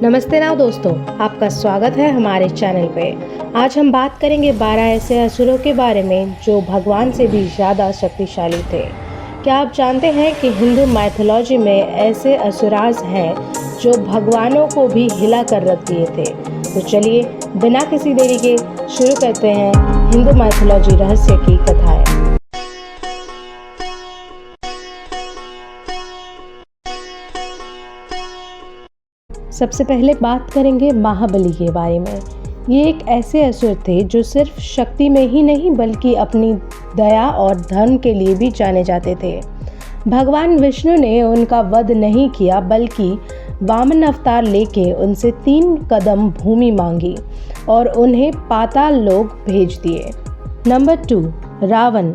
नमस्ते नाउ दोस्तों, आपका स्वागत है हमारे चैनल पे। आज हम बात करेंगे 12 ऐसे असुरों के बारे में जो भगवान से भी ज़्यादा शक्तिशाली थे। क्या आप जानते हैं कि हिंदू माइथोलॉजी में ऐसे असुराज हैं जो भगवानों को भी हिला कर रख दिए थे। तो चलिए बिना किसी देरी के शुरू करते हैं हिंदू माइथोलॉजी रहस्य की कथाएं। सबसे पहले बात करेंगे महाबली के बारे में। ये एक ऐसे असुर थे जो सिर्फ शक्ति में ही नहीं बल्कि अपनी दया और धर्म के लिए भी जाने जाते थे। भगवान विष्णु ने उनका वध नहीं किया बल्कि वामन अवतार लेके उनसे 3 कदम भूमि मांगी और उन्हें पाताल लोक भेज दिए। नंबर 2, रावण।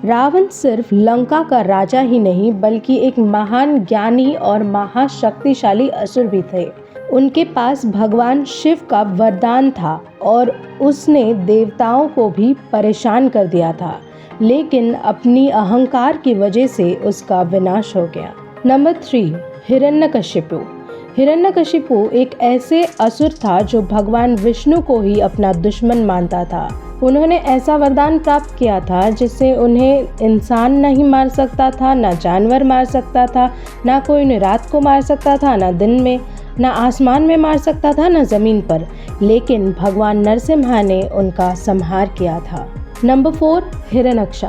रावण सिर्फ लंका का राजा ही नहीं बल्कि एक महान ज्ञानी और महाशक्तिशाली असुर भी थे। उनके पास भगवान शिव का वरदान था और उसने देवताओं को भी परेशान कर दिया था, लेकिन अपनी अहंकार की वजह से उसका विनाश हो गया। नंबर 3, हिरण्यकशिपु। हिरण्यकशिपु एक ऐसे असुर था जो भगवान विष्णु को ही अपना दुश्मन मानता था। उन्होंने ऐसा वरदान प्राप्त किया था जिससे उन्हें इंसान नहीं मार सकता था, ना जानवर मार सकता था, ना कोई उन्हें रात को मार सकता था, ना दिन में, ना आसमान में मार सकता था, ना जमीन पर। लेकिन भगवान नरसिम्हा ने उनका संहार किया था। नंबर 4, हिरण्यक्ष।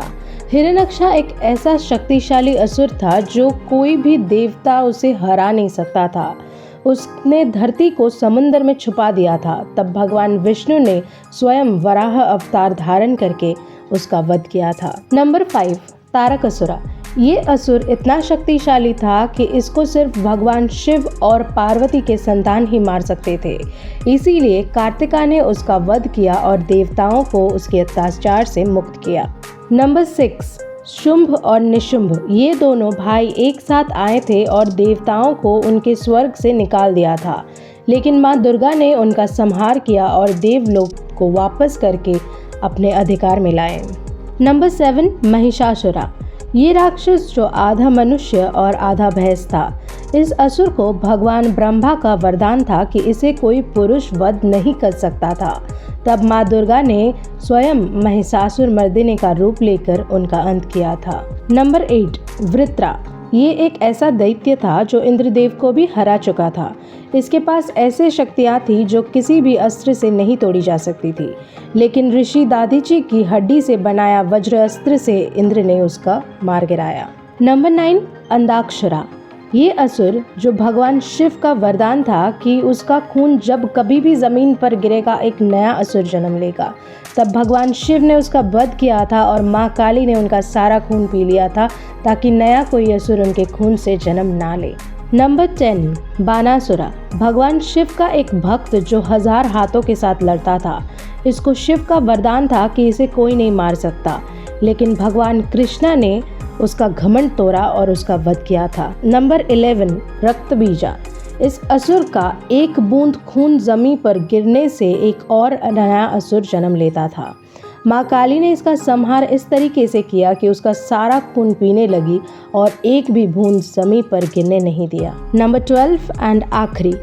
हिरण्यक्ष एक ऐसा शक्तिशाली असुर था जो कोई भी देवता उसे हरा नहीं सकता था। उसने धरती को समुद्र में छुपा दिया था। तब भगवान विष्णु ने स्वयं वराह अवतार धारण करके उसका वध किया था। नंबर 5, तारकासुर। ये असुर इतना शक्तिशाली था कि इसको सिर्फ भगवान शिव और पार्वती के संतान ही मार सकते थे। इसीलिए कार्तिका ने उसका वध किया और देवताओं को उसके अत्याचार से मुक्त किया। नंबर 6, शुंभ और निशुंभ। ये दोनों भाई एक साथ आए थे और देवताओं को उनके स्वर्ग से निकाल दिया था, लेकिन माँ दुर्गा ने उनका संहार किया और देवलोक को वापस करके अपने अधिकार में लाए। नंबर 7, महिषासुर। ये राक्षस जो आधा मनुष्य और आधा भैंस था। इस असुर को भगवान ब्रह्मा का वरदान था कि इसे कोई पुरुष वध नहीं कर सकता था। तब माँ दुर्गा ने स्वयं महिषासुर मर्दिनी का रूप लेकर उनका अंत किया था। नंबर 8, वृत्रा। ये एक ऐसा दैत्य था जो इंद्रदेव को भी हरा चुका था। इसके पास ऐसे शक्तियाँ थी जो किसी भी अस्त्र से नहीं तोड़ी जा सकती थी, लेकिन ऋषि दादीची की हड्डी से बनाया वज्र अस्त्र से इंद्र ने उसका मार गिराया। नंबर 9, अंधाक्षरा। ये असुर जो भगवान शिव का वरदान था कि उसका खून जब कभी भी जमीन पर गिरेगा एक नया असुर जन्म लेगा। तब भगवान शिव ने उसका वध किया था और माँ काली ने उनका सारा खून पी लिया था ताकि नया कोई असुर उनके खून से जन्म ना ले। नंबर 10, बानासुरा। भगवान शिव का एक भक्त जो 1000 हाथों के साथ लड़ता था। इसको शिव का वरदान था कि इसे कोई नहीं मार सकता, लेकिन भगवान कृष्णा ने उसका घमंड तोड़ा और उसका वध किया था। नंबर 11, रक्तबीजा। इस असुर का एक बूंद खून जमीन पर गिरने से एक और नया असुर जन्म लेता था। माँ काली ने इसका संहार इस तरीके से किया कि उसका सारा खून पीने लगी और एक भी बूंद जमीन पर गिरने नहीं दिया। नंबर 12 एंड आखिरी,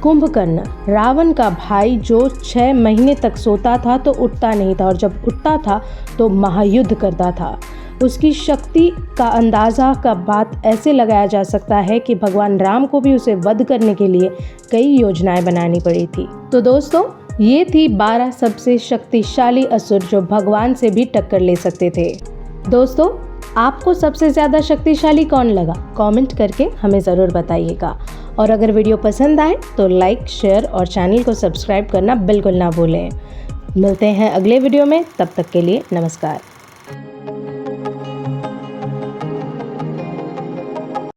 कुंभकर्ण। रावण का भाई जो 6 महीने तक सोता था तो उठता नहीं था और जब उठता था तो महायुद्ध करता था। उसकी शक्ति का अंदाज़ा का बात ऐसे लगाया जा सकता है कि भगवान राम को भी उसे वध करने के लिए कई योजनाएं बनानी पड़ी थी। तो दोस्तों, ये थी 12 सबसे शक्तिशाली असुर जो भगवान से भी टक्कर ले सकते थे। दोस्तों, आपको सबसे ज़्यादा शक्तिशाली कौन लगा? कमेंट करके हमें ज़रूर बताइएगा। और अगर वीडियो पसंद आए तो लाइक, शेयर और चैनल को सब्सक्राइब करना बिल्कुल ना भूलें। मिलते हैं अगले वीडियो में, तब तक के लिए नमस्कार।